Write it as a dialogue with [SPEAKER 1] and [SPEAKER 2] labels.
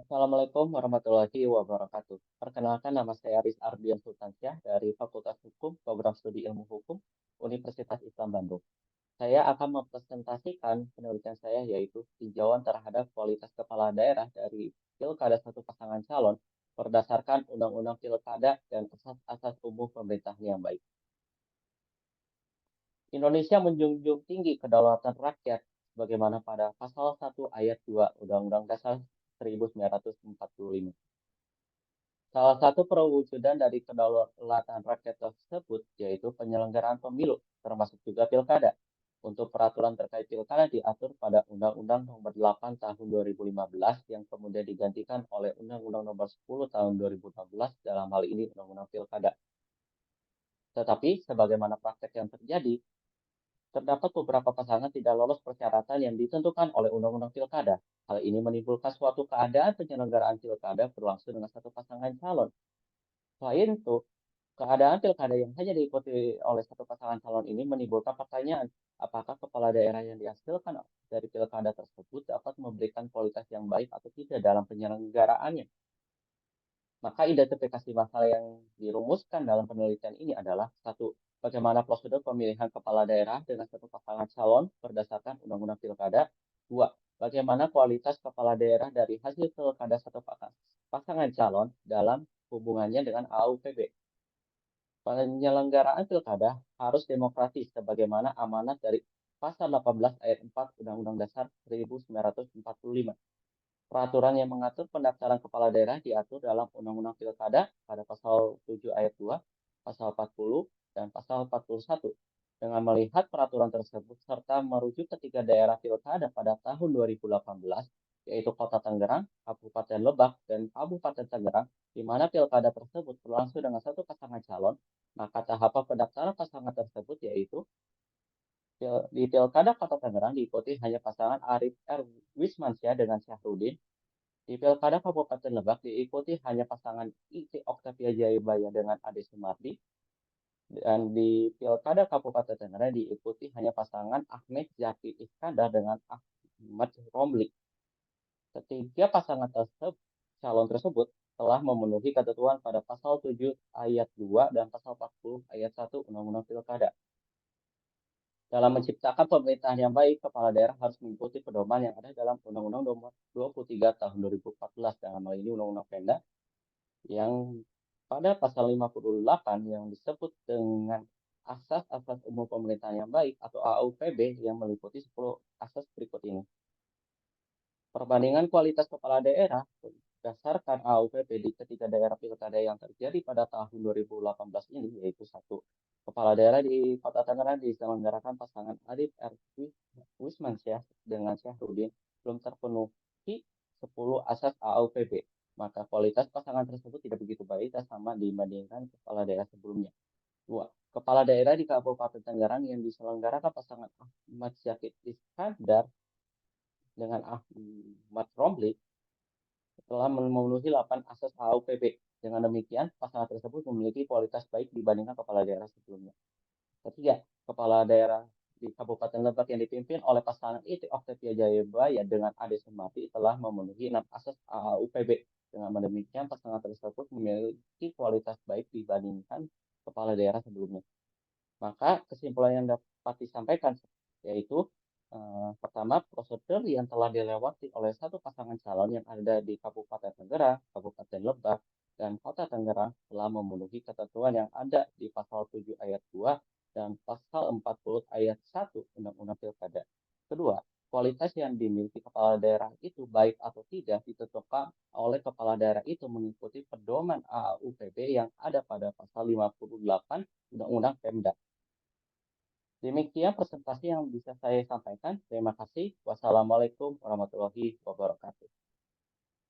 [SPEAKER 1] Assalamualaikum warahmatullahi wabarakatuh. Perkenalkan nama saya Aris Ardian Sultansyah dari Fakultas Hukum, Program Studi Ilmu Hukum, Universitas Islam Bandung. Saya akan mempresentasikan penelitian saya yaitu tinjauan terhadap kualitas kepala daerah dari pilkada satu pasangan calon berdasarkan Undang-Undang Pilkada dan asas-asas umum pemerintahan yang baik. Indonesia menjunjung tinggi kedaulatan rakyat sebagaimana pada pasal 1 ayat 2 Undang-Undang Dasar 1945. Salah satu perwujudan dari kedaulatan rakyat tersebut yaitu penyelenggaraan pemilu, termasuk juga pilkada. Untuk peraturan terkait pilkada diatur pada Undang-Undang Nomor 8 Tahun 2015 yang kemudian digantikan oleh Undang-Undang Nomor 10 Tahun 2016 dalam hal ini Undang-Undang Pilkada. Tetapi sebagaimana praktek yang terjadi, terdapat beberapa pasangan tidak lolos persyaratan yang ditentukan oleh Undang-Undang Pilkada. Hal ini menimbulkan suatu keadaan penyelenggaraan pilkada berlangsung dengan satu pasangan calon. Selain itu, keadaan pilkada yang hanya diikuti oleh satu pasangan calon ini menimbulkan pertanyaan, apakah kepala daerah yang dihasilkan dari pilkada tersebut dapat memberikan kualitas yang baik atau tidak dalam penyelenggaraannya. Maka identifikasi masalah yang dirumuskan dalam penelitian ini adalah satu, bagaimana prosedur pemilihan kepala daerah dengan satu pasangan calon berdasarkan Undang-Undang Pilkada. Dua, bagaimana kualitas kepala daerah dari hasil pilkada satu pasangan calon dalam hubungannya dengan AUPB. Penyelenggaraan pilkada harus demokratis sebagaimana amanat dari Pasal 18 ayat 4 Undang-Undang Dasar 1945. Peraturan yang mengatur pendaftaran kepala daerah diatur dalam Undang-Undang Pilkada pada Pasal 7 ayat 2, Pasal 40, dan Pasal 41. Dengan melihat peraturan tersebut serta merujuk ketiga daerah pilkada pada tahun 2018, yaitu Kota Tangerang, Kabupaten Lebak, dan Kabupaten Tangerang, di mana pilkada tersebut berlangsung dengan satu pasangan calon, maka tahapan pendaftaran pasangan tersebut yaitu di Pilkada Kota Tangerang diikuti hanya pasangan Arif R. Wismansyah dengan Syahrudin. Di Pilkada Kabupaten Lebak diikuti hanya pasangan Iti Oktavia Jayabaya dengan Ade Sumardi. Dan di Pilkada Kabupaten Tangerang diikuti hanya pasangan Ahmed Zaki Iskandar dengan Ahmad Romli. Ketiga pasangan calon tersebut telah memenuhi ketentuan pada pasal 7 ayat 2 dan pasal 40 ayat 1 Undang-Undang Pilkada. Dalam menciptakan pemerintahan yang baik, kepala daerah harus mengikuti pedoman yang ada dalam Undang-Undang Nomor 23 Tahun 2014 dalam hal ini Undang-Undang Pemda yang pada pasal 58 yang disebut dengan asas-asas umum pemerintahan yang baik atau AUPB yang meliputi 10 asas berikut ini. Perbandingan kualitas kepala daerah berdasarkan AUPB di ketiga daerah pilkada yang terjadi pada tahun 2018 ini, yaitu satu, kepala daerah di Kota Tangerang diselenggarakan pasangan Arif R. Wismansyah dengan Syahrudin belum terpenuhi 10 asas AUPB. Maka kualitas pasangan tersebut tidak begitu baik dan sama dibandingkan kepala daerah sebelumnya. Dua, kepala daerah di Kabupaten Tangerang yang diselenggarakan pasangan Ahmad Syakib Iskandar dengan Ahmad Romli telah memenuhi 8 asas AUPB. Dengan demikian, pasangan tersebut memiliki kualitas baik dibandingkan kepala daerah sebelumnya. Ketiga, kepala daerah di Kabupaten Lebak yang dipimpin oleh pasangan Iti Oktavia Jayabaya dengan Ade Sumardi telah memenuhi 6 asas AUPB. Dengan demikian, pasangan tersebut memiliki kualitas baik dibandingkan kepala daerah sebelumnya. Maka kesimpulan yang dapat disampaikan yaitu pertama, prosedur yang telah dilewati oleh satu pasangan calon yang ada di Kabupaten Tangerang, Kabupaten Lebak, dan Kota Tangerang telah memenuhi ketentuan yang ada di Pasal 7 ayat 2 dan Pasal 40 ayat 1 Undang-Undang Pilkada. Kedua, kualitas yang dimiliki kepala daerah itu baik atau tidak ditentukan oleh kepala daerah itu mengikuti pedoman AUPB yang ada pada Pasal 58 Undang-Undang Pemda. Demikian presentasi yang bisa saya sampaikan. Terima kasih. Wassalamualaikum warahmatullahi wabarakatuh.